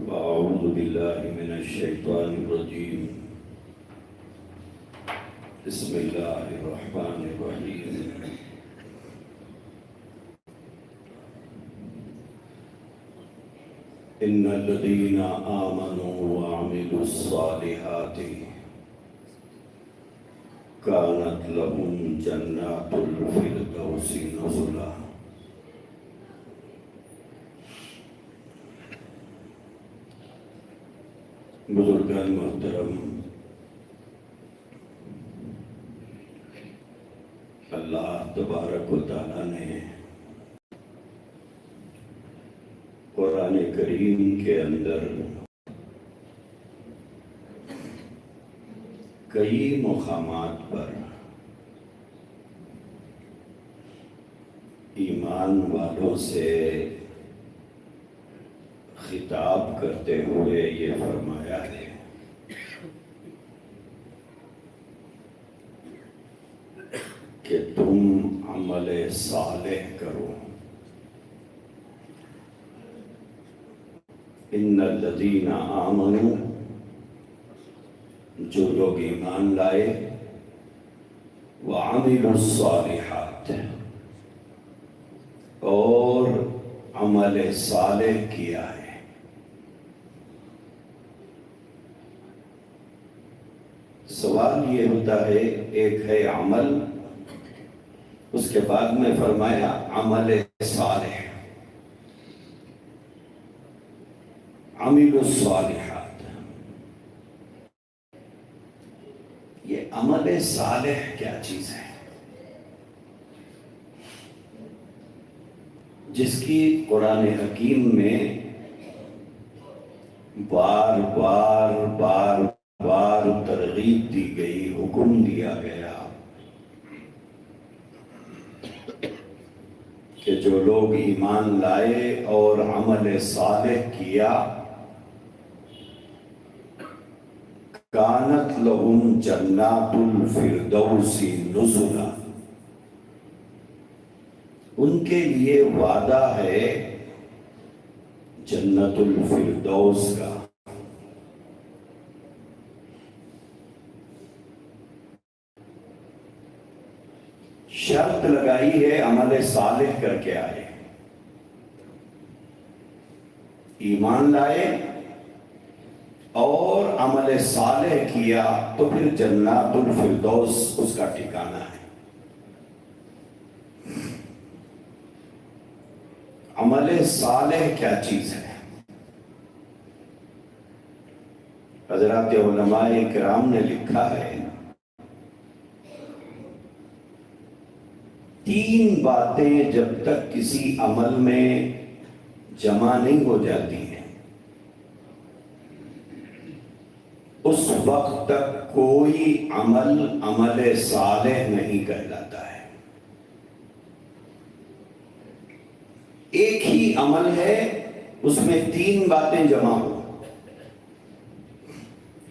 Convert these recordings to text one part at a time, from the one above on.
أعوذ بالله من الشيطان الرجيم. بسم الله الرحمن الرحيم. إن الذين آمنوا وعملوا الصالحات كانت لهم جنات الفردوس نزلا. بزرگان محترم، اللہ تبارک و تعالیٰ نے قرآن کریم کے اندر کئی مقامات پر ایمان والوں سے خطاب کرتے ہوئے یہ فرمایا ہے کہ تم عمل صالح کرو. ان الذین آمنوا، جو لوگ ایمان لائے، وعملوا الصالحات، اور عمل صالح کیا ہے. سوال یہ ہوتا ہے، ایک ہے عمل، اس کے بعد میں فرمایا عمل صالح، عمل الصالحات. یہ عمل صالح کیا چیز ہے جس کی قرآن حکیم میں بار بار ترغیب دی گئی، حکم دیا گیا کہ جو لوگ ایمان لائے اور عمل صالح کیا، کانت لہم جنات الفردوس نزلا، ان کے لیے وعدہ ہے جنت الفردوس کا. شرط لگائی ہے عمل صالح کر کے آئے، ایمان لائے اور عمل صالح کیا تو پھر جنات الفردوس اس کا ٹھکانہ ہے. عمل صالح کیا چیز ہے؟ حضرات علماء کرام نے لکھا ہے، تین باتیں جب تک کسی عمل میں جمع نہیں ہو جاتی ہیں، اس وقت تک کوئی عمل صالح نہیں کہلاتا ہے. ایک ہی عمل ہے، اس میں تین باتیں جمع ہو،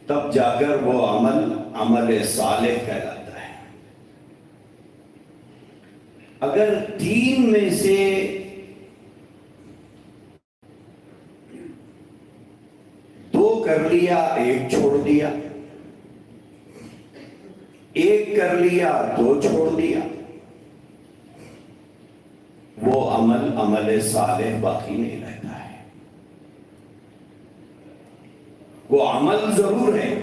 تب جا کر وہ عمل صالح کہلاتا ہے. اگر تین میں سے دو کر لیا، ایک چھوڑ دیا، ایک کر لیا، دو چھوڑ دیا، وہ عمل صالح باقی نہیں رہتا ہے. وہ عمل ضرور ہے،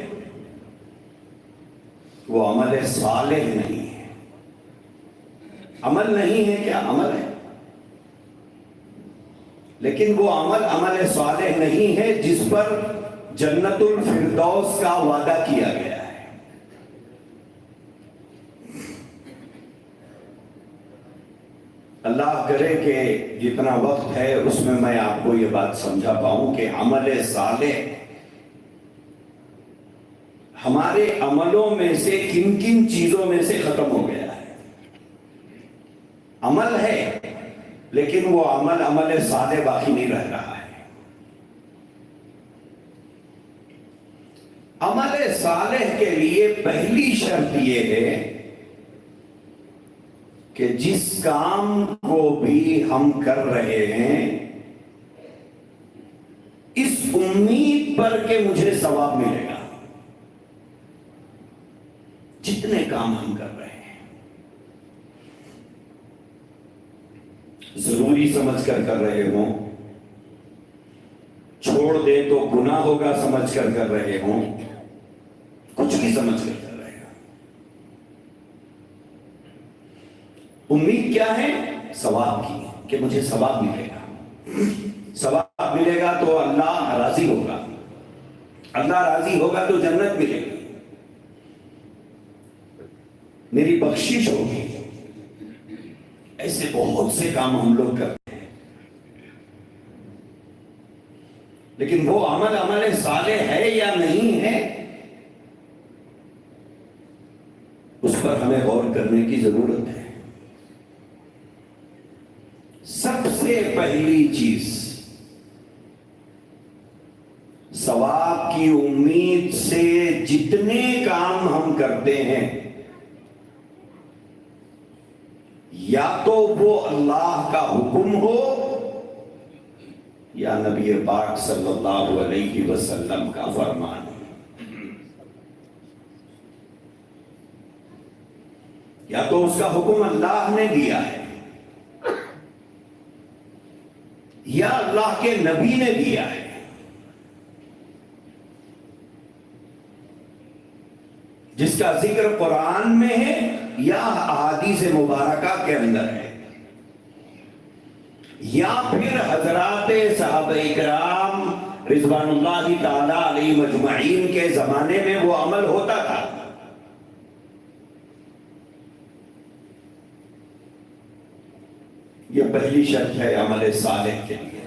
وہ عمل صالح نہیں ہے. عمل نہیں ہے کیا؟ عمل ہے، لیکن وہ عمل صالح نہیں ہے جس پر جنت الفردوس کا وعدہ کیا گیا ہے. اللہ کرے کہ جتنا وقت ہے اس میں میں آپ کو یہ بات سمجھا پاؤں کہ عمل صالح ہمارے عملوں میں سے کن کن چیزوں میں سے ختم ہو گیا ہے. عمل ہے لیکن وہ عمل صالح باقی نہیں رہ رہا ہے. عمل صالح کے لیے پہلی شرط یہ ہے کہ جس کام کو بھی ہم کر رہے ہیں اس امید پر کہ مجھے ثواب ملے گا، جتنے کام ہم کر رہے ہیں ضروری سمجھ کر کر رہے ہوں، چھوڑ دے تو گناہ ہوگا سمجھ کر کر رہے ہوں، کچھ بھی سمجھ کر کر رہے ہوں، امید کیا ہے؟ ثواب کی، کہ مجھے ثواب ملے گا، ثواب ملے گا تو اللہ راضی ہوگا، اللہ راضی ہوگا تو جنت ملے گی، میری بخشش ہوگی۔ ایسے بہت سے کام ہم لوگ کرتے ہیں، لیکن وہ عمل صالح ہے یا نہیں ہے، اس پر ہمیں غور کرنے کی ضرورت ہے۔ سب سے پہلی چیز، ثواب کی امید سے جتنے کام ہم کرتے ہیں، یا تو وہ اللہ کا حکم ہو یا نبی پاک صلی اللہ علیہ وسلم کا فرمان ہو، یا تو اس کا حکم اللہ نے دیا ہے یا اللہ کے نبی نے دیا ہے، جس کا ذکر قرآن میں ہے یا احادیث مبارکہ کے اندر ہے، یا پھر حضرات صحابہ کرام رضوان اللہ تعالی علیہ مجمعین کے زمانے میں وہ عمل ہوتا تھا۔ یہ پہلی شرط ہے عمل صالح کے لیے،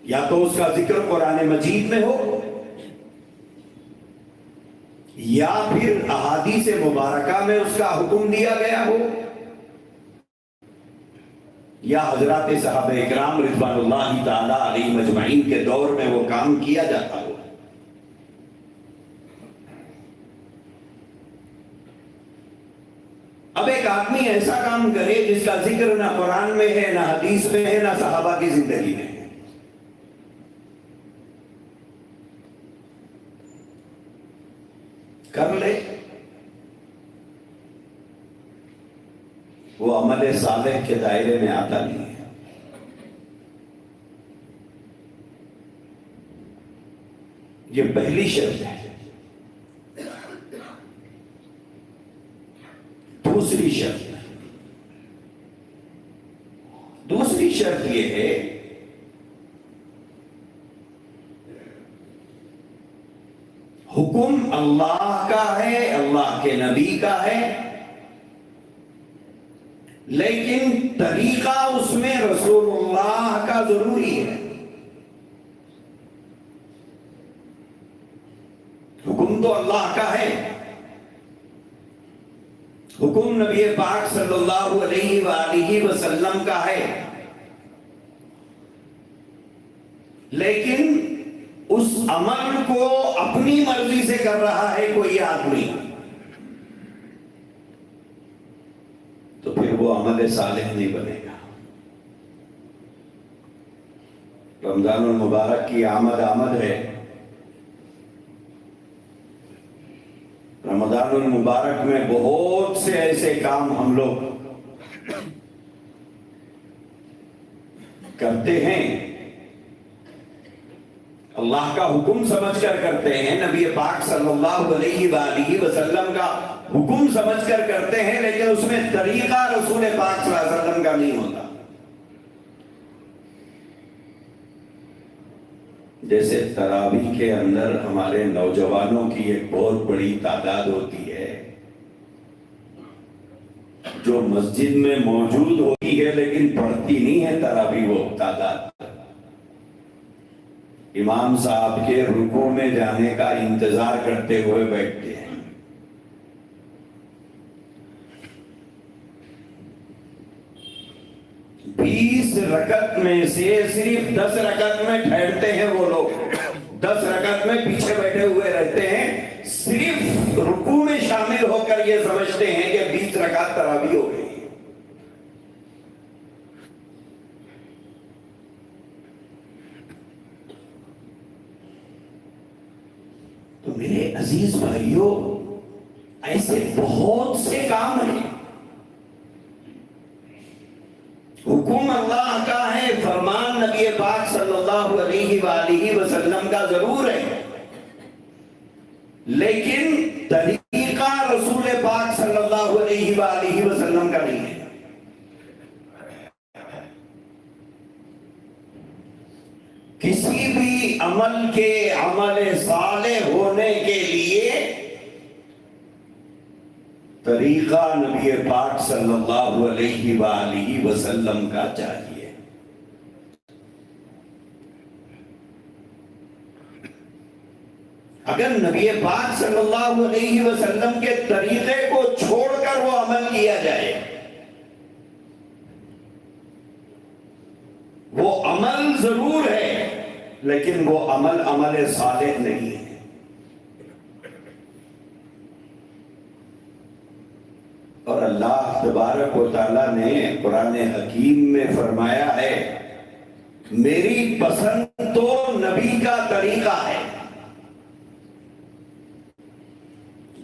یا تو اس کا ذکر قرآن مجید میں ہو یا پھر احادیث مبارکہ میں اس کا حکم دیا گیا ہو، یا حضرات صحابہ اکرام رضوان اللہ تعالی علیہ مجمعین کے دور میں وہ کام کیا جاتا ہو۔ اب ایک آدمی ایسا کام کرے جس کا ذکر نہ قرآن میں ہے، نہ حدیث میں ہے، نہ صحابہ کی زندگی میں ہے، کر لے، وہ عمل صالح کے دائرے میں آتا نہیں ہے۔ یہ پہلی شرط ہے۔ دوسری شرط یہ ہے حکم اللہ کا ہے، اللہ کے نبی کا ہے، لیکن طریقہ اس میں رسول اللہ کا ضروری ہے۔ حکم تو اللہ کا ہے، حکم نبی پاک صلی اللہ علیہ وآلہ وسلم کا ہے، لیکن اس عمل کو اپنی مرضی سے کر رہا ہے کوئی آدمی، تو پھر وہ عمل صالح نہیں بنے گا۔ رمضان المبارک کی آمد ہے، رمضان المبارک میں بہت سے ایسے کام ہم لوگ کرتے ہیں، اللہ کا حکم سمجھ کر کرتے ہیں، نبی پاک صلی اللہ علیہ وآلہ وسلم کا حکم سمجھ کر کرتے ہیں، لیکن اس میں طریقہ رسول پاک صلی اللہ علیہ وسلم کا نہیں ہوتا۔ جیسے تراویح کے اندر ہمارے نوجوانوں کی ایک بہت بڑی تعداد ہوتی ہے جو مسجد میں موجود ہوتی ہے لیکن پڑھتی نہیں ہے تراویح، وہ تعداد امام صاحب کے رکوع میں جانے کا انتظار کرتے ہوئے بیٹھتے ہیں۔ 20 رکعت میں سے صرف 10 رکعت میں ٹھہرتے ہیں وہ لوگ، 10 رکعت میں پیچھے بیٹھے ہوئے رہتے ہیں، صرف رکوع میں شامل ہو کر یہ سمجھتے ہیں کہ 20 رکعت تراویح ہو گئی۔ تو میرے عزیز بھائیوں ایسے بہت سے کام ہیں. حکم اللہ کا ہے، فرمان نبی پاک صلی اللہ علیہ وآلہ وسلم کا ضرور ہے، لیکن طریقہ رسول پاک صلی اللہ علیہ وآلہ وسلم کا نہیں ہے. کسی بھی عمل کے عمل صالح ہونے کے لیے طریقہ نبی پاک صلی اللہ علیہ وآلہ وسلم کا چاہیے. اگر نبی پاک صلی اللہ علیہ وسلم کے طریقے کو چھوڑ کر وہ عمل کیا جائے، وہ عمل ضرور ہے لیکن وہ عمل صالح نہیں ہے. اور اللہ تبارک و تعالیٰ نے قرآن حکیم میں فرمایا ہے میری پسند تو نبی کا طریقہ ہے.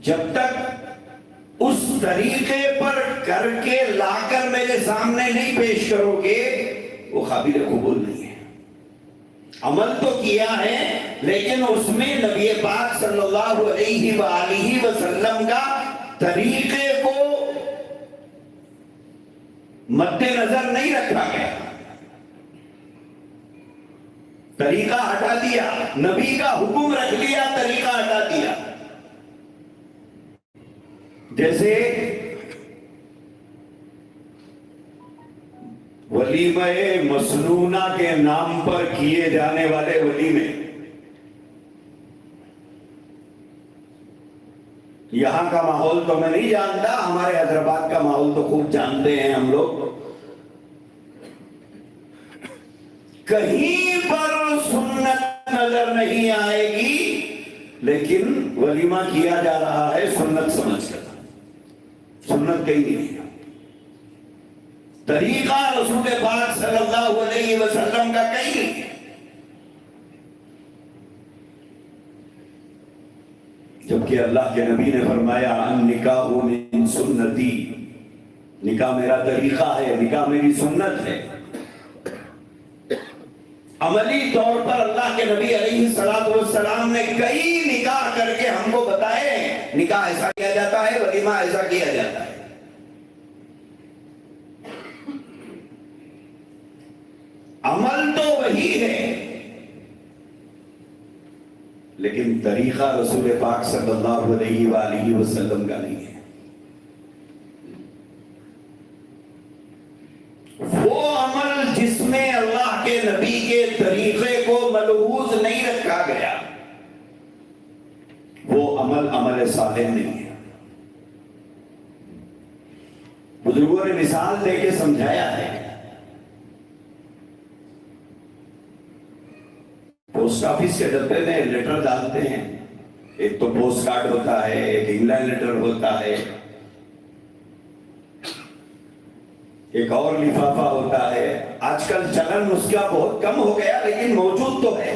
جب تک اس طریقے پر کر کے لا کر میرے سامنے نہیں پیش کرو گے وہ قابل قبول نہیں ہے. عمل تو کیا ہے لیکن اس میں نبی پاک صلی اللہ علیہ وآلہ وسلم کا طریقے کو مد نظر نہیں رکھا گیا. طریقہ ہٹا دیا، نبی کا حکم رکھ لیا، طریقہ ہٹا دیا. جیسے ولیمہ مسنونہ کے نام پر کیے جانے والے ولیمے، یہاں کا ماحول تو میں نہیں جانتا، ہمارے حیدرآباد کا ماحول تو خوب جانتے ہیں ہم لوگ. کہیں پر سنت نظر نہیں آئے گی لیکن ولیمہ کیا جا رہا ہے سنت سمجھ کر. سنت کہیں نہیں ہے. طریقہ رسول پاک صلی اللہ علیہ وسلم کا کہیں نہیں ہے. جبکہ اللہ کے نبی نے فرمایا النکاح من سنتی، نکاح میرا طریقہ ہے، نکاح میری سنت ہے. عملی طور پر اللہ کے نبی علیہ السلام نے کئی نکاح کر کے ہم کو بتائے نکاح ایسا کیا جاتا ہے، ولیمہ ایسا کیا جاتا ہے. عمل تو وہی ہے لیکن طریقہ رسول پاک صلی اللہ علیہ وآلہ وسلم کا نہیں ہے. وہ عمل جس میں اللہ کے نبی کے طریقے کو ملحوظ نہیں رکھا گیا وہ عمل صالح نہیں ہے. بزرگوں نے مثال دے کے سمجھایا ہے. پوسٹ آفس کے ڈبے میں لیٹر ڈالتے ہیں، ایک تو پوسٹ کارڈ ہوتا ہے، ایک انگلینڈ لیٹر ہوتا ہے، ایک اور لفافہ ہوتا ہے. آج کل چلن اس کا بہت کم ہو گیا لیکن موجود تو ہے.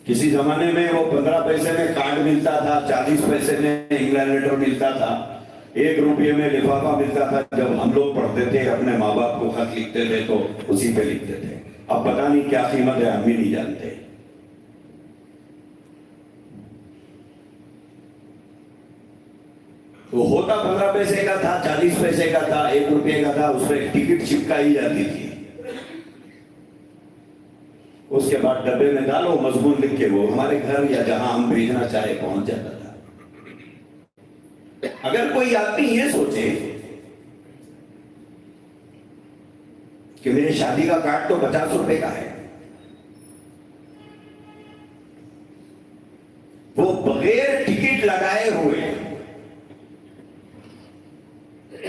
کسی زمانے میں وہ 15 پیسے میں کارڈ ملتا تھا، 40 پیسے میں انگلینڈ لیٹر ملتا تھا، 1 روپے میں لفافہ ملتا تھا. جب ہم لوگ پڑھتے تھے اپنے ماں باپ کو خط لکھتے تھے تو اسی پہ لکھتے تھے. اب پتہ نہیں کیا قیمت ہے، ہم بھی نہیں جانتے. وہ ہوتا 15 پیسے کا تھا، 40 پیسے کا تھا، 1 روپے کا تھا، اس پہ ٹکٹ چپکائی جاتی تھی. اس کے بعد ڈبے میں ڈالو، مضمون لکھ کے وہ ہمارے گھر یا جہاں ہم بھیجنا چاہے پہنچ جاتا تھا. اگر کوئی آدمی یہ سوچے کہ میرے شادی کا کارڈ تو 50 روپے کا ہے، وہ بغیر ٹکٹ لگائے ہوئے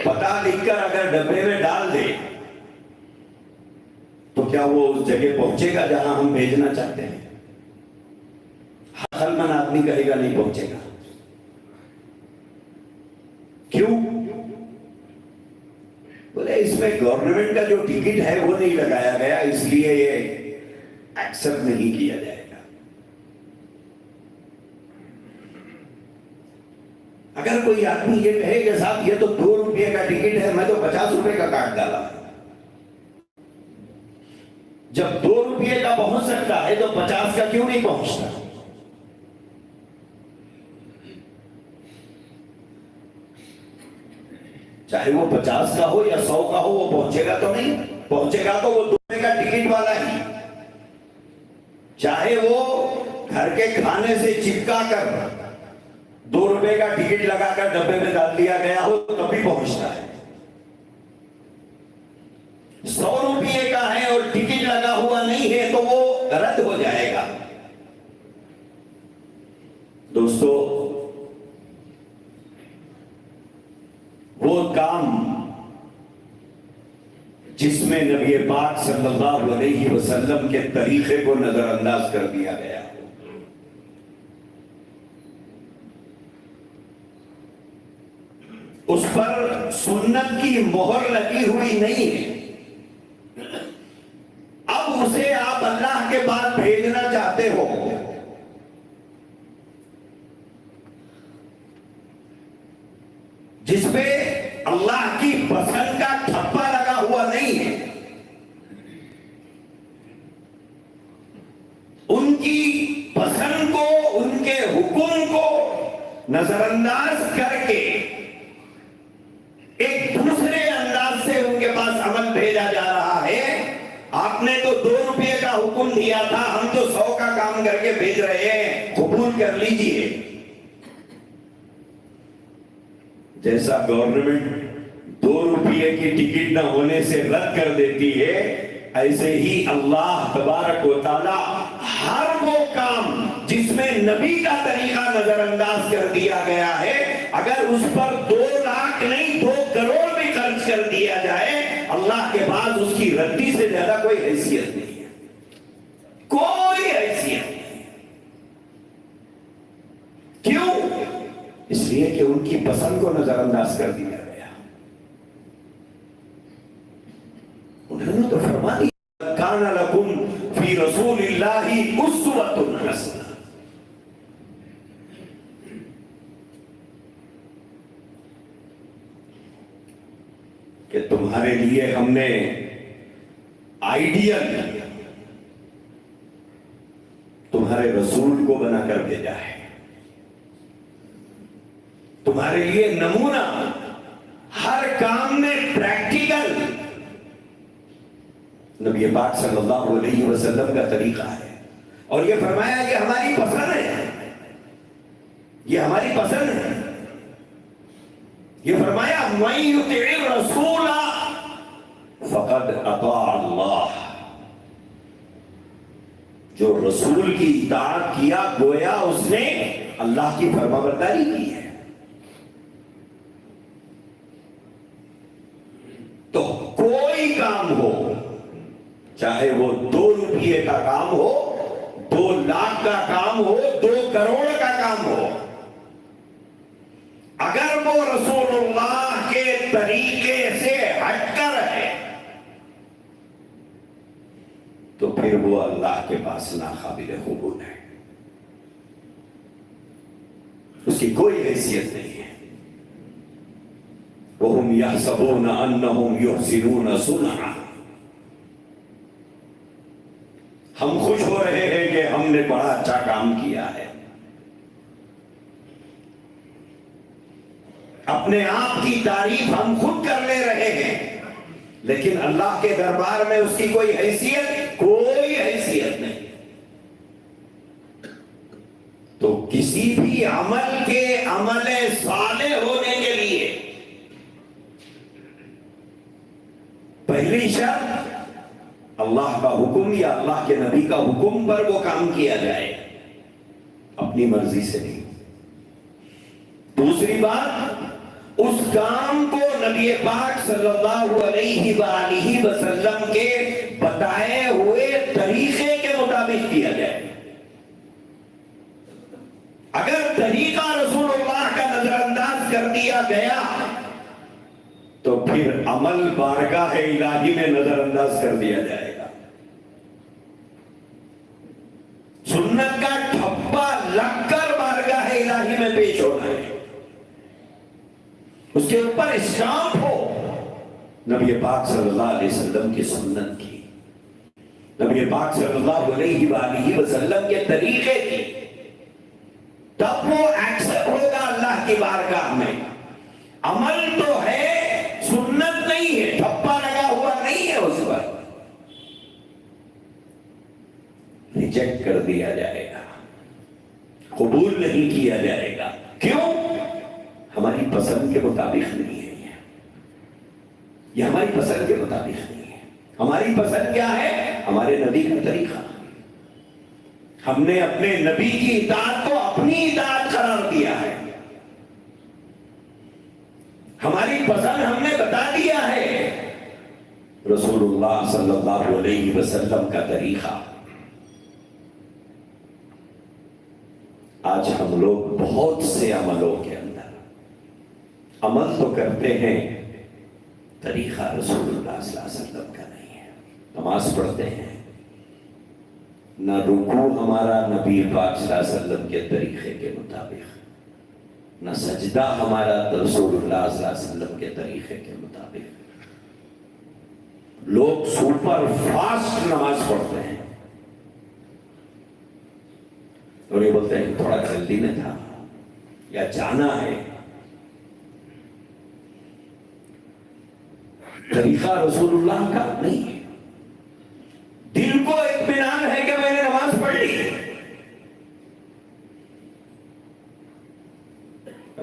پتہ لکھ کر اگر ڈبے میں ڈال دے تو کیا وہ اس جگہ پہنچے گا جہاں ہم بھیجنا چاہتے ہیں؟ عقل مند آدمی کہے گا نہیں پہنچے گا. کیوں؟ بولے اس میں گورنمنٹ کا جو ٹکٹ ہے وہ نہیں لگایا گیا، اس لیے یہ ایکسپٹ نہیں کیا جائے گا. اگر کوئی آدمی یہ کہے کہ صاحب یہ تو 2 روپے کا ٹکٹ ہے، میں تو 50 روپے کا کاٹ ڈالا، جب 2 روپے کا پہنچ سکتا ہے تو 50 کا کیوں نہیں پہنچتا؟ چاہے وہ 50 کا ہو یا 100 کا ہو، وہ پہنچے گا تو نہیں؟ پہنچے گا تو وہ 2 روپے کا ٹکٹ والا ہی، چاہے وہ گھر کے کھانے سے چپکا کر 2 روپے کا ٹکٹ لگا کر ڈبے میں ڈال دیا گیا ہو تب بھی پہنچتا ہے. 100 روپے کا ہے اور ٹکٹ لگا ہوا نہیں ہے تو وہ رد ہو جائے گا. دوستو، وہ کام جس میں نبی پاک صلی اللہ علیہ وسلم کے طریقے کو نظر انداز کر دیا گیا، اس پر سنت کی مہر لگی ہوئی نہیں ہے. اب اسے آپ اللہ کے بعد بھیجنا چاہتے ہو، جس پہ اللہ کی پسند کا ٹھپا لگا ہوا نہیں ہے، ان کی پسند کو، ان کے حکم کو نظر انداز کر کے ایک دوسرے انداز سے ان کے پاس عمل بھیجا جا رہا ہے. آپ نے تو 2 روپے کا حکم دیا تھا، ہم تو 100 کا کام کر کے بھیج رہے ہیں، قبول کر لیجئے. جیسا گورنمنٹ 2 روپے کی ٹکٹ نہ ہونے سے رد کر دیتی ہے، ایسے ہی اللہ تبارک و تعالی ہر وہ کام جس میں نبی کا طریقہ نظر انداز کر دیا گیا ہے، اگر اس پر 2 لاکھ نہیں 2 کروڑ بھی خرچ کر دیا جائے، اللہ کے پاس اس کی ردی سے زیادہ کوئی حیثیت نہیں ہے، کوئی حیثیت نہیں. کیوں؟ اس لیے کہ ان کی پسند کو نظر انداز کر دیا گیا. انہوں نے تو فرما دیا، کان لکم فی رسول اللہ اسوۃ حسنہ. کہ تمہارے لیے ہم نے آئیڈیل تمہارے رسول کو بنا کر بھیجا ہے، تمہارے لیے نمونہ، ہر کام میں پریکٹیکل نبی پاک صلی اللہ علیہ وسلم کا طریقہ ہے. اور یہ فرمایا کہ ہماری پسند ہے، یہ ہماری پسند ہے. یہ فرمایا مَن یُطِعِ الرَّسُولَ فَقَدْ أَطَاعَ اللَّهَ. جو رسول کی اطاعت کیا گویا اس نے اللہ کی فرمانبرداری کی ہے. تو کوئی کام ہو، چاہے وہ 2 روپے کا کام ہو، 2 لاکھ کا کام ہو، 2 کروڑ کا کام ہو، اگر وہ رسول اللہ کے طریقے سے ہٹ کر ہے تو پھر وہ اللہ کے پاس ناقابل قبول ہے، اس کی کوئی حیثیت نہیں ہے. وَهُمْ يَحْسَبُونَ أَنَّهُمْ يُحْسِنُونَ صُنْعًا. ہم خوش ہو رہے ہیں کہ ہم نے بڑا اچھا کام کیا ہے، اپنے آپ کی تعریف ہم خود کر لے رہے ہیں، لیکن اللہ کے دربار میں اس کی کوئی حیثیت نہیں. تو کسی بھی عمل کے عمل صالح ہونے کے لیے پہلی شرط اللہ کا حکم یا اللہ کے نبی کا حکم پر وہ کام کیا جائے، اپنی مرضی سے نہیں. دوسری بات، اس کام کو نبی پاک صلی اللہ علیہ وآلہ وسلم کے بتائے ہوئے طریقے کے مطابق کیا جائے. اگر طریقہ رسول اللہ کا نظر انداز کر دیا گیا تو پھر عمل بارگاہ الہی میں نظر انداز کر دیا جائے گا. سنت کا ٹھپا لگ کر بارگاہ الہی میں پیش ہونا ہے، اس کے اوپر اسٹامپ ہو نبی پاک صلی اللہ علیہ وسلم کی سنت کی، نبی پاک صلی اللہ علیہ وآلہ وسلم کے طریقے کی، تب وہ ایکسپٹ ہوگا اللہ کی بارگاہ میں۔ عمل تو ہے، سنت نہیں ہے، ٹھپا لگا ہوا نہیں ہے، اس پر ریجیکٹ کر دیا جائے گا، قبول نہیں کیا جائے گا۔ کیوں؟ ہماری پسند کے مطابق نہیں ہے، یہ ہماری پسند کے مطابق نہیں ہے۔ ہماری پسند کیا ہے؟ ہمارے نبی کا طریقہ۔ ہم نے اپنے نبی کی اطاعت کو اپنی اطاعت قرار دیا ہے، ہماری پسند ہم نے بتا دیا ہے، رسول اللہ صلی اللہ علیہ وسلم کا طریقہ۔ آج ہم لوگ بہت سے عملوں کے اندر عمل تو کرتے ہیں، طریقہ رسول اللہ صلی اللہ علیہ وسلم کا نہیں ہے۔ نماز پڑھتے ہیں، نہ رکوع ہمارا نبی پاک صلی اللہ علیہ وسلم کے طریقے کے مطابق، نہ سجدہ ہمارا رسول اللہ صلی اللہ علیہ وسلم کے طریقے کے مطابق۔ لوگ سپر فاسٹ نماز پڑھتے ہیں اور یہ بولتے ہیں تھوڑا جلدی میں تھا یا جانا ہے۔ طریقہ رسول اللہ کا نہیں ہے۔ دل کو اطمینان ہے کہ میں نے نماز پڑھ لی،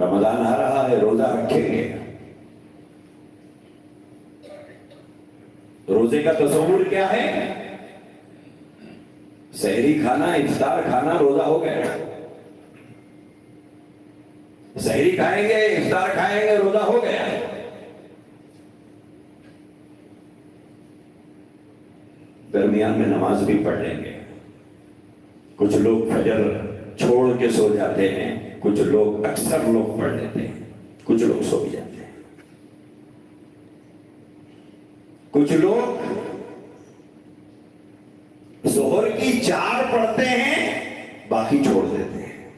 رمضان آ رہا ہے، روزہ رکھیں گے، روزے کا تصور کیا ہے؟ سحری کھانا، افطار کھانا، روزہ ہو گیا۔ سحری کھائیں گے، افطار کھائیں گے، روزہ ہو گیا۔ درمیان میں نماز بھی پڑھ لیں گے۔ کچھ لوگ فجر چھوڑ کے سو جاتے ہیں، کچھ لوگ، اکثر لوگ پڑھ لیتے ہیں، کچھ لوگ سو بھی جاتے ہیں، کچھ لوگ ظہر کی 4 پڑھتے ہیں، باقی چھوڑ دیتے ہیں۔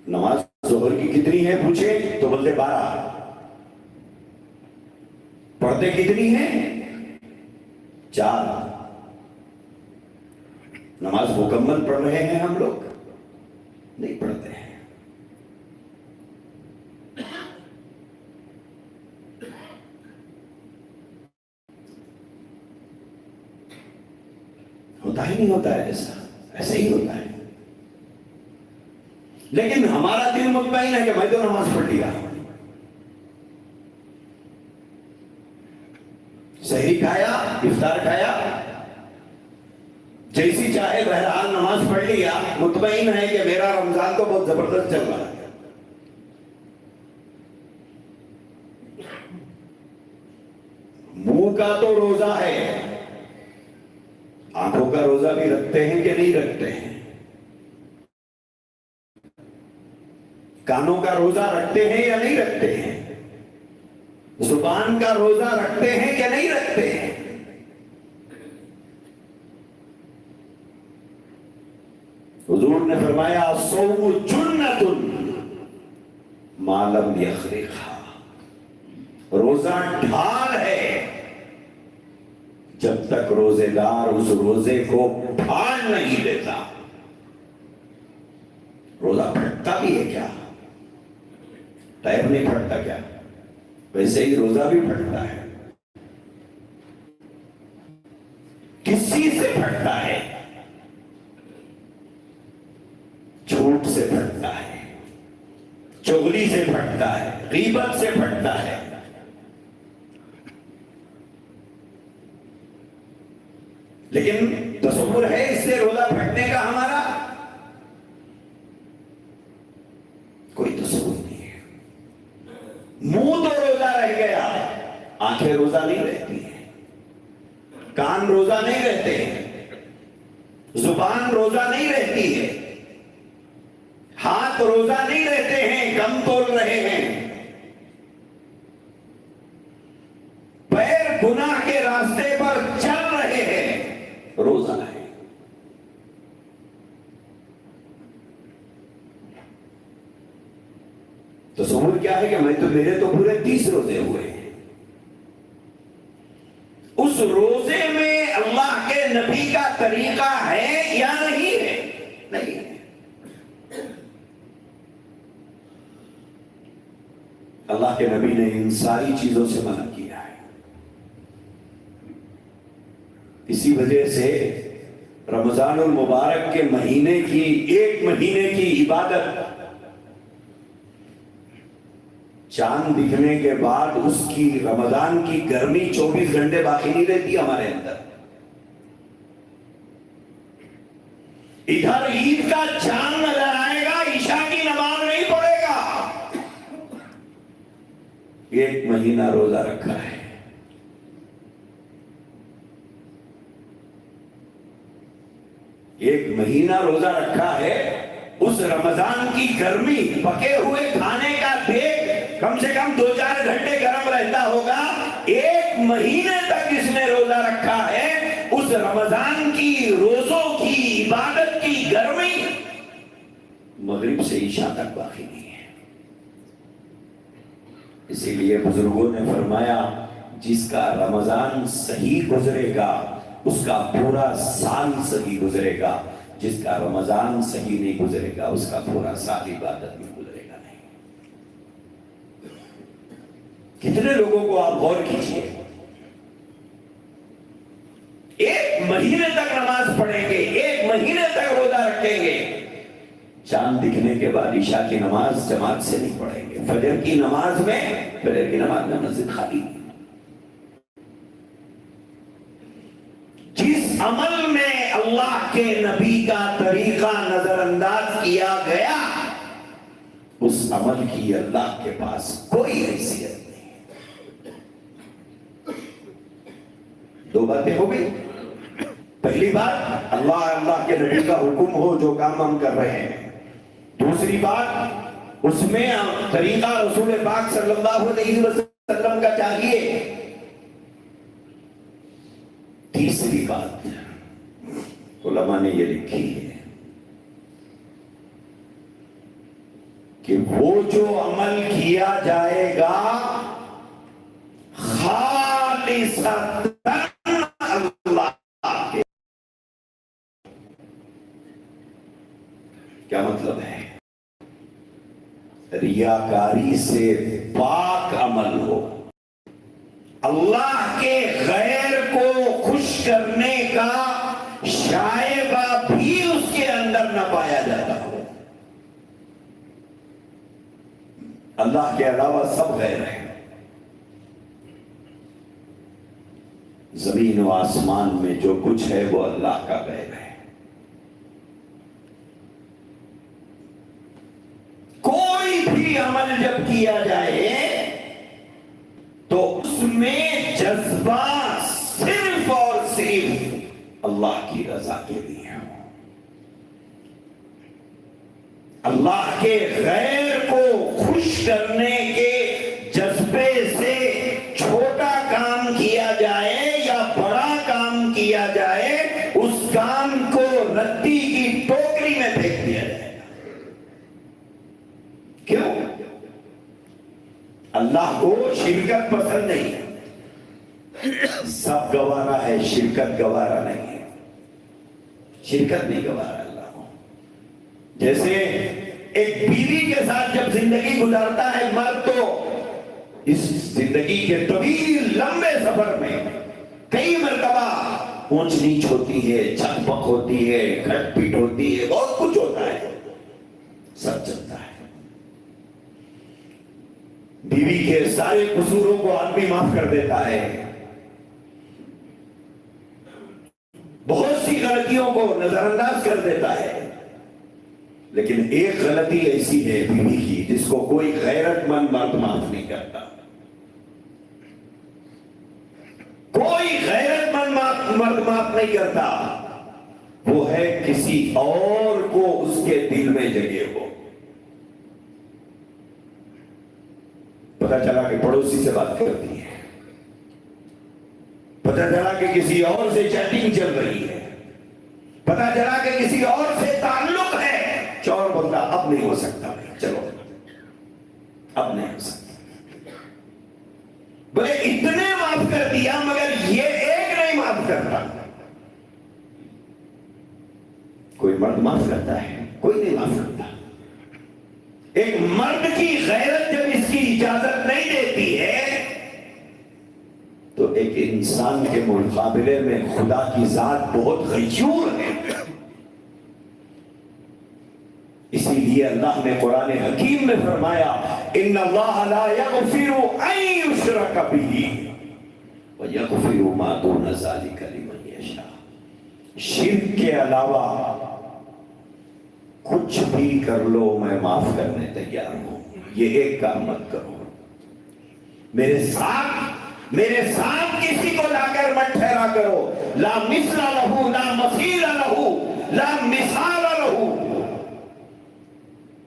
نماز ظہر کی کتنی ہے پوچھے تو بولتے 12، پڑھتے کتنی ہیں؟ 4۔ نماز مکمل پڑھ رہے ہیں ہم لوگ؟ نہیں پڑھتے ہیں۔ ہوتا ہی نہیں ہوتا ہے ایسا، ایسے ہی ہوتا ہے۔ لیکن ہمارا دل مطمئن ہے کہ میں تو نماز پڑھ لیا، سحری کھایا، افطار کھایا، جیسی چاہے بہرحال نماز پڑھ لیا، مطمئن ہے کہ میرا رمضان تو بہت زبردست چل رہا ہے۔ منہ کا تو روزہ ہے، آنکھوں کا روزہ بھی رکھتے ہیں کہ نہیں رکھتے ہیں؟ کانوں کا روزہ رکھتے ہیں یا نہیں رکھتے ہیں؟ زبان کا روزہ رکھتے ہیں کہ نہیں رکھتے ہیں؟ حضور نے فرمایا الصوم جنۃ ما لم یخرقھا، روزہ ڈھال ہے، جب تک روزے دار اس روزے کو پھاڑ نہیں لیتا۔ روزہ پھٹتا بھی ہے کیا؟ ٹائر نہیں پھٹتا کیا؟ ویسے ہی روزہ بھی پھٹتا ہے۔ کس چیز سے پھٹتا ہے؟ جھوٹ سے پھٹتا ہے، چغلی سے پھٹتا ہے، غیبت سے پھٹتا ہے۔ لیکن تصور ہے اس سے روزہ پھٹنے کا ہمارا؟ کوئی تصور نہیں ہے۔ منہ تو روزہ رہ گیا، آنکھیں روزہ نہیں رہتی ہیں، کان روزہ نہیں رہتے ہیں، زبان روزہ نہیں رہتی ہے، ہاتھ روزہ نہیں رہتے ہیں، کم تول رہے ہیں، پیر گناہ کے راستے پر تصور کیا ہے کہ میرے تو پورے 30 روزے ہوئے ہیں. اس روزے میں اللہ کے نبی کا طریقہ ہے یا نہیں ہے؟ نہیں ہے. اللہ کے نبی نے ان ساری چیزوں سے منع کیا ہے. اسی وجہ سے رمضان المبارک کے مہینے کی 1 مہینے کی عبادت چاند دکھنے کے بعد اس کی رمضان کی گرمی 24 گھنٹے باقی نہیں رہتی ہمارے اندر. ادھر عید کا چاند نظر آئے گا، عشاء کی نماز نہیں پڑھے گا. 1 مہینہ روزہ رکھا ہے. ایک مہینہ روزہ رکھا ہے. اس رمضان کی گرمی، پکے ہوئے کھانے کا دیگ کم سے کم 2-4 گھنٹے گرم رہتا ہوگا. 1 مہینے تک اس نے روزہ رکھا ہے. اس رمضان کی روزوں کی عبادت کی گرمی مغرب سے عشاء تک باقی نہیں ہے. اسی لیے بزرگوں نے فرمایا جس کا رمضان صحیح گزرے گا اس کا پورا سال صحیح گزرے گا. جس کا رمضان صحیح نہیں گزرے گا اس کا پورا سال عبادت میں گزرے گا نہیں. کتنے لوگوں کو آپ غور کیجئے، 1 مہینے تک نماز پڑھیں گے، 1 مہینے تک روزہ رکھیں گے، چاند دکھنے کے بعد عشاء کی نماز جماعت سے نہیں پڑھیں گے. فجر کی نماز میں مسجد خالی. جس عمل میں اللہ کے نبی کا طریقہ نظر انداز کیا گیا اس عمل کی اللہ کے پاس کوئی حیثیت نہیں. 2 باتیں ہو گئی. پہلی بات، اللہ کے نبی کا حکم ہو جو کام ہم کر رہے ہیں. دوسری بات، اس میں طریقہ رسول پاک صلی اللہ علیہ وسلم کا چاہیے. تیسری بات علماء نے یہ لکھی ہے کہ وہ جو عمل کیا جائے گا خالصتاً اللہ کے. کیا مطلب ہے؟ ریاکاری سے پاک عمل ہو، اللہ کے غیر کو خوش کرنے کا شائبہ بھی اس کے اندر نہ پایا جاتا ہو. اللہ کے علاوہ سب غیر ہے. زمین و آسمان میں جو کچھ ہے وہ اللہ کا غیر ہے. کوئی بھی عمل جب کیا جائے تو اس میں جذبہ صرف اور صرف اللہ کی رضا کے لیے ہو. اللہ کے غیر کو خوش کرنے کے جذبے سے چھوٹا کام کیا جائے یا بڑا کام کیا جائے اس کام کو ردی کی ٹوکری میں پھینک دیا جائے گا. کیوں؟ اللہ کو شرکت پسند نہیں ہے. سب گوارا ہے، شرکت گوارا نہیں ہے. شرکت نہیں گوارا اللہ کو. جیسے ایک بیوی کے ساتھ جب زندگی گزارتا ہے مرد تو اس زندگی کے طویل لمبے سفر میں کئی مرتبہ اونچ نیچ ہوتی ہے، چھک پک ہوتی ہے، کھٹ پیٹ ہوتی ہے، بہت کچھ ہوتا ہے، سب چلتا ہے. بیوی کے سارے قصوروں کو آدمی معاف کر دیتا ہے، بہت سی غلطیوں کو نظر انداز کر دیتا ہے. لیکن ایک غلطی ایسی ہے بیوی کی جس کو کوئی غیرت مند مرد معاف نہیں کرتا. کوئی غیرت مند مرد معاف نہیں کرتا. وہ ہے کسی اور کو اس کے دل میں جگہ ہو. پتہ چلا کہ پڑوسی سے بات کرتی ہے، پتہ چلا کہ کسی اور سے چیٹنگ چل رہی ہے، پتہ چلا کہ کسی اور سے تعلق ہے. چور بولتا اب نہیں ہو سکتا، چلو اب نہیں ہو سکتا. بولے اتنے معاف کر دیا مگر یہ ایک نہیں معاف کرتا. کوئی مرد معاف کرتا ہے؟ کوئی نہیں معاف کرتا. ایک مرد کی غیرت جب اس کی اجازت نہیں دیتی ہے تو ایک انسان کے مقابلے میں خدا کی ذات بہت غیور ہے. اسی لیے اللہ نے قرآن حکیم میں فرمایا ان اللہ لا یغفر ان یشرک بہ ویغفر ما دون ذلک لمن یشاء. شرک کے علاوہ کچھ بھی کر لو میں معاف کرنے تیار ہوں. یہ ایک کام مت کرو. میرے ساتھ کسی کو لا کر مت ٹھہرا کرو. لا مثل لہ لا مثیل لہ لا مثال لہ.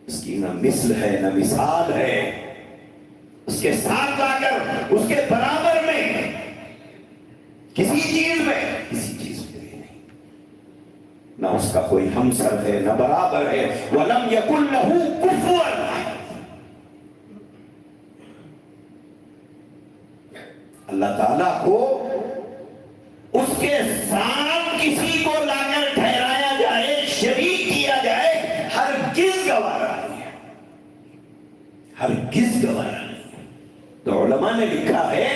اس کی نہ مثل ہے نہ مثال ہے. اس کے ساتھ لا کر اس کے برابر میں کسی چیز میں بھی نہیں. نہ اس کا کوئی ہمسر ہے نہ برابر ہے. وَلَمْ يَكُنْ لَهُ كُفُوًا أَحَدٌ. اللہ تعالیٰ کو اس کے ساتھ کسی کو لا کر ٹھہرایا جائے، شریک کیا جائے، ہرگز گوارا نہیں ہے. ہرگز گوارا نہیں ہے. تو علماء نے لکھا ہے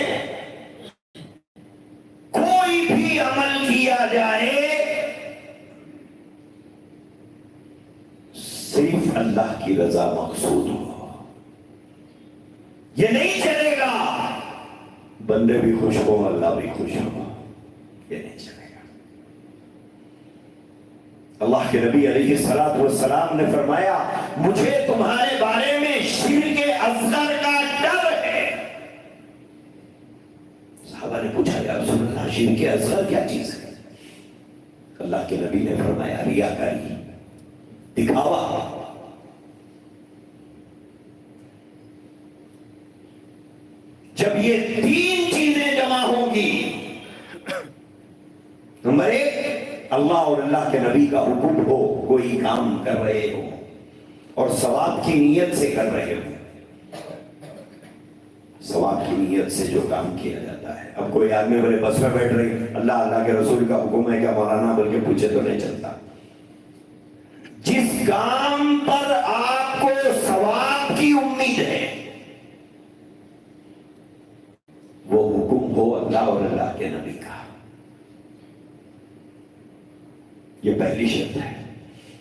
کوئی بھی عمل کیا جائے صرف اللہ کی رضا مقصود ہو. یہ نہیں چلے گا بندے بھی خوش ہو اللہ بھی خوش ہو. یہ نہیں چلے گا. اللہ کے نبی علیہ الصلوۃ والسلام نے فرمایا مجھے تمہارے بارے میں شرک اصغر کا ڈر ہے. صحابہ نے پوچھا یا رسول اللہ شرک اصغر کیا چیز ہے؟ اللہ کے نبی نے فرمایا ریاکاری، دکھاوا. جب یہ تین چیزیں جمع ہوں گی، نمبر ایک اللہ اور اللہ کے نبی کا حکم ہو، کوئی کام کر رہے ہو اور ثواب کی نیت سے کر رہے ہو. ثواب کی نیت سے جو کام کیا جاتا ہے. اب کوئی آدمی بولے بس میں بیٹھ رہی اللہ کے رسول کا حکم ہے کیا مولانا بلکہ پوچھے تو نہیں چلتا. جس کام پر آپ کو ثواب کی امید ہے وہ حکم ہو اللہ اور اللہ کے نبی کا. یہ پہلی شرط ہے.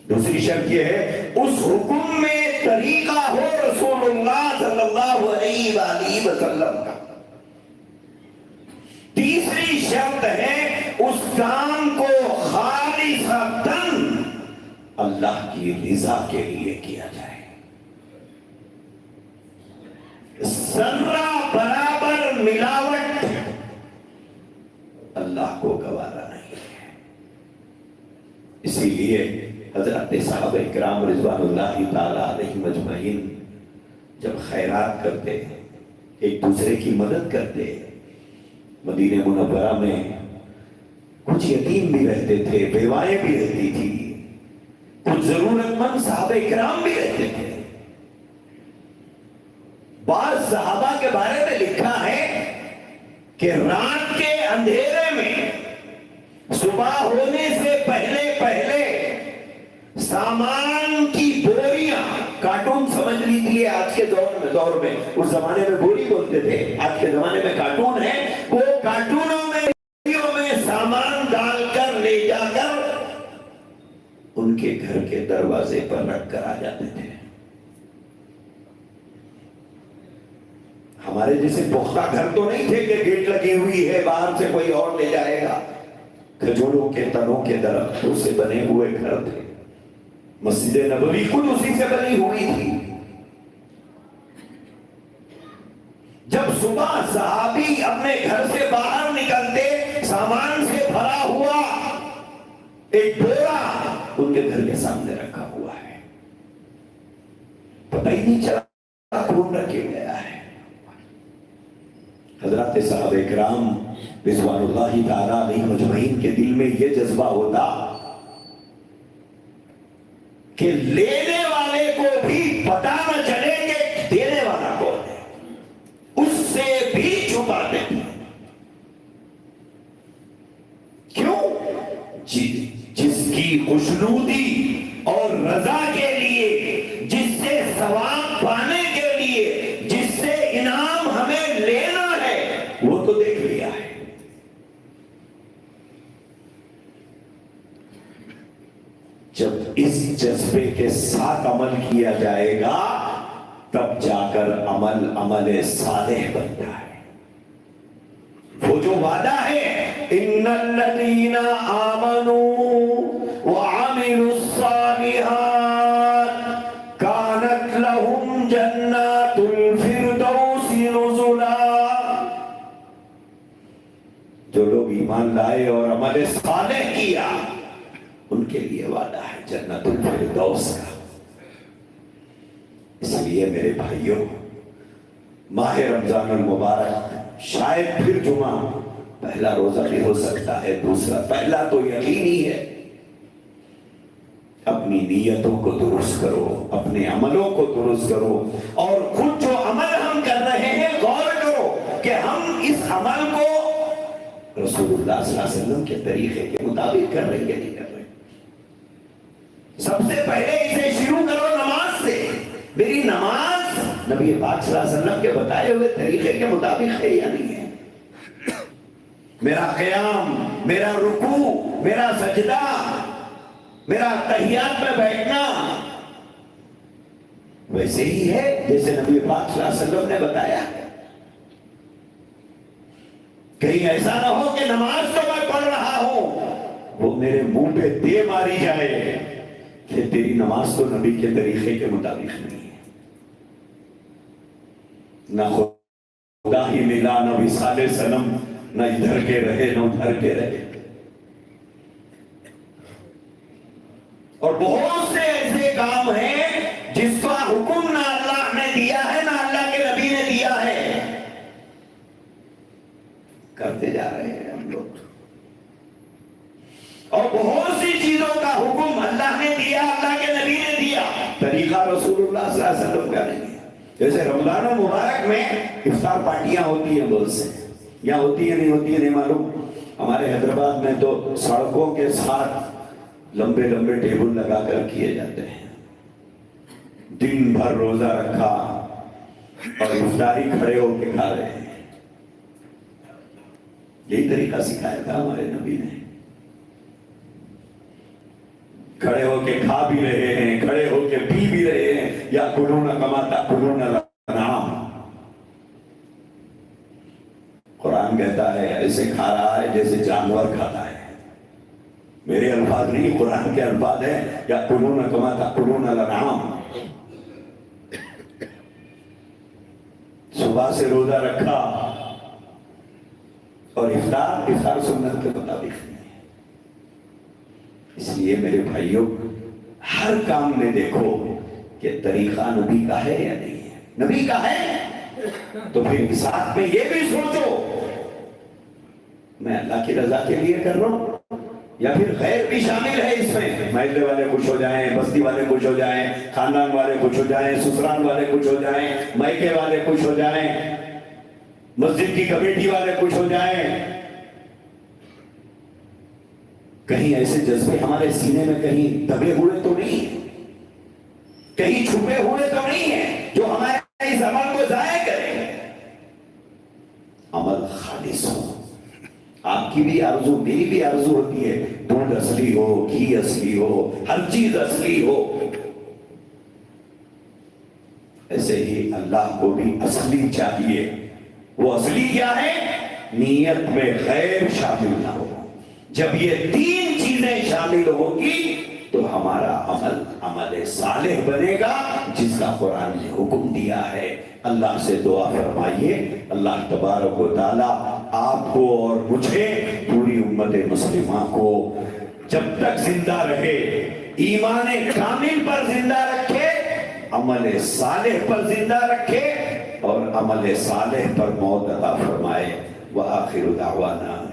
دوسری شرط یہ ہے اس حکم میں طریقہ ہو رسول اللہ صلی اللہ علیہ وآلہ وسلم کا. تیسری شرط ہے اس کام کو خالصتاً اللہ کی رضا کے لیے کیا جائے. ذرہ برابر ملاوٹ اللہ کو گوارا نہیں ہے. اسی لیے حضرت صحابہ کرام رضوان اللہ تعالی علیہ مجمعین جب خیرات کرتے ایک دوسرے کی مدد کرتے. مدینہ منورہ میں کچھ یتیم بھی رہتے تھے، بیوائیں بھی رہتی تھی، کچھ ضرورت مند صحابہ کرام بھی رہتے تھے. بعض صحابہ کے بارے میں لکھا ہے کہ رات کے اندھیرے میں صبح ہونے سے پہلے سامان کی بوریاں، کارٹون سمجھ لیجیے آج کے دور میں اس زمانے میں بوری بولتے تھے، آج کے زمانے میں کارٹون ہے. وہ کارٹونوں میں سامان ڈال کر لے جا کر ان کے گھر کے دروازے پر رکھ کر آ جاتے تھے. ہمارے جیسے پختہ گھر تو نہیں تھے کہ گیٹ لگی ہوئی ہے باہر سے کوئی اور لے جائے گا. کھجوروں کے تنوں کے درختوں سے بنے ہوئے گھر تھے. مسجد نبوی خود اسی سے بنی ہوئی تھی. جب صبح صحابی اپنے گھر سے باہر نکلتے سامان سے بھرا ہوا ایک بورا ان کے گھر کے سامنے رکھا ہوا ہے. پتہ ہی نہیں چلا کون رکھے گیا ہے. حضرات صحابہ کرام رضوان اللہ تعالی علیہ مجمعین کے دل میں یہ جذبہ ہوتا کہ لینے والے کو بھی پتہ نہ چلے کہ دینے والا کو خوشنودی اور رضا کے لیے، جس سے ثواب پانے کے لیے، جس سے انعام ہمیں لینا ہے، وہ تو دیکھ لیا ہے۔ جب اس جذبے کے ساتھ عمل کیا جائے گا تب جا کر عمل صالح بنتا ہے۔ وہ جو وعدہ ہے ان الذین آمنوا وعملوا الصالحات کانت لهم جنات الفردوس نزلا، جو لوگ ایمان لائے اور عمل صالح کیا ان کے لیے وعدہ ہے جنت الفردوس کا۔ اس لیے میرے بھائیوں، ماہ رمضان المبارک، شاید پھر جمعہ پہلا روزہ بھی ہو سکتا ہے، دوسرا، پہلا تو یقینی ہے۔ اپنی نیتوں کو درست کرو، اپنے عملوں کو درست کرو، اور خود جو عمل ہم کر رہے ہیں غور کرو کہ ہم اس عمل کو رسول اللہ صلی اللہ علیہ وسلم کے طریقے کے مطابق کر رہے ہیں یا نہیں کر رہے۔ سب سے پہلے اسے شروع کرو نماز سے۔ میری نماز نبی پاک صلی اللہ علیہ وسلم کے بتائے ہوئے طریقے کے مطابق ہے یا نہیں ہے؟ میرا قیام، میرا رکوع، میرا سجدہ، میرا تحیات میں بیٹھنا ویسے ہی ہے جیسے نبی پاک صلی اللہ علیہ وسلم نے بتایا؟ کہیں ایسا نہ ہو کہ نماز تو میں پڑھ رہا ہوں، وہ میرے منہ پہ دے ماری جائے کہ تیری نماز تو نبی کے طریقے کے مطابق نہیں ہے۔ نہ خدا ہی ملا، نہ وصال سنم، نہ ادھر کے رہے نہ ادھر کے رہے۔ اور بہت سے ایسے کام ہیں جس کا حکم نہ اللہ نے دیا ہے نہ اللہ کے نبی نے دیا ہے، کرتے جا رہے ہیں ہم لوگ۔ اور بہت سی چیزوں کا حکم اللہ نے دیا، اللہ کے نبی نے دیا، طریقہ رسول اللہ صلی اللہ علیہ وسلم کا نہیں ہے۔ جیسے رمضان المبارک میں افطار پارٹیاں ہوتی ہیں بہت سے، یا ہوتی ہیں نہیں ہوتی ہے نہیں معلوم۔ ہمارے حیدرآباد میں تو سڑکوں کے ساتھ لمبے لمبے ٹیبل لگا کر کیے جاتے ہیں، دن بھر روزہ رکھا اور افطاری کھڑے ہو کے کھا رہے ہیں۔ یہی طریقہ سکھایا تھا ہمارے نبی نے۔ کھڑے ہو کے کھا بھی رہے ہیں، کھڑے ہو کے پی بھی رہے ہیں، یا کلون کما تاکلون الانعام۔ قرآن کہتا ہے ایسے کھا رہا ہے جیسے جانور کھاتا ہے۔ میرے الفاظ نہیں، قرآن کے الفاظ ہیں، یا کلون کما تاکلون الانعام۔ صبح سے روزہ رکھا اور افطار سنت کے مطابق نہیں ہے۔ اس لیے میرے بھائیوں، ہر کام میں دیکھو کہ طریقہ نبی کا ہے یا نہیں ہے۔ نبی کا ہے تو پھر ساتھ میں یہ بھی سوچو میں اللہ کی رضا کے لیے کر رہا ہوں یا پھر غیر بھی شامل ہے اس میں۔ محلے والے خوش ہو جائیں، بستی والے خوش ہو جائیں، خاندان والے خوش ہو جائیں، سسرال والے خوش ہو جائیں، مائکے والے خوش ہو جائیں، مسجد کی کمیٹی والے خوش ہو جائیں۔ کہیں ایسے جذبے ہمارے سینے میں کہیں دبے ہوئے تو نہیں ہیں، کہیں چھپے ہوئے تو نہیں ہیں جو ہمارے اس عمل کو ضائع کریں۔ عمل خالص ہو۔ آپ کی بھی آرزو، میری بھی آرزو ہوتی ہے دودھ اصلی ہو، گھی اصلی ہو، ہر چیز اصلی ہو۔ ایسے ہی اللہ کو بھی اصلی چاہیے۔ وہ اصلی کیا ہے؟ نیت میں غیر شامل نہ ہو۔ جب یہ تین چیزیں شامل ہوگی تو ہمارا عمل صالح بنے گا جس کا قرآن نے حکم دیا ہے۔ اللہ سے دعا فرمائیے اللہ تبارک و تعالی آپ کو اور مجھے، پوری امت مسلمہ کو جب تک زندہ رہے ایمان کامل پر زندہ رکھے، عمل صالح پر زندہ رکھے اور عمل صالح پر موت عطا فرمائے۔ وآخر دعوانا